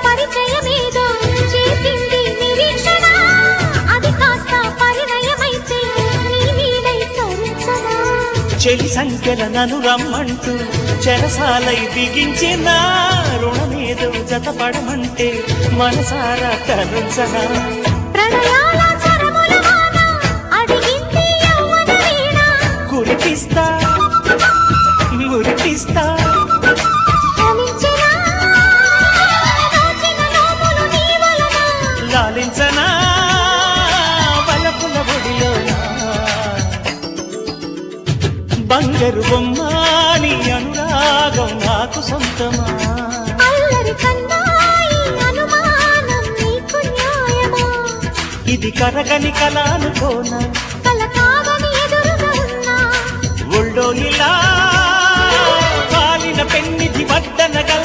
పరిచయమేదో చేసింది నిరీక్షణ అది కాస్త పరిణయమైతే నీ నీడై తరించనా చెలి సంఖ్యల నన్ను రమ్మంటూ చెరసాలై బిగించిన రుణమేదో జతపడమంటే మనసారా తరుంచనా ప్రణయాల స్వరముల వాన అడిగింది యవ్వన వీణ కురిపిస్తా మురిపిస్తా ఫలించెనా దాచిన నోములు నీ వలన లాలించనా బలపుల ఒడిలోనా బంగారు బొమ్మ నీ అనురాగం నాకు సొంతమా అల్లరి కన్నాయి అనుమానం నీకు న్యాయమా ఇది కరగని కల అనుకోనా కల కాదని ఎదురుగా ఉన్నా ఒళ్ళో ఇలా కాలిన పెన్నిధి వడ్డన గల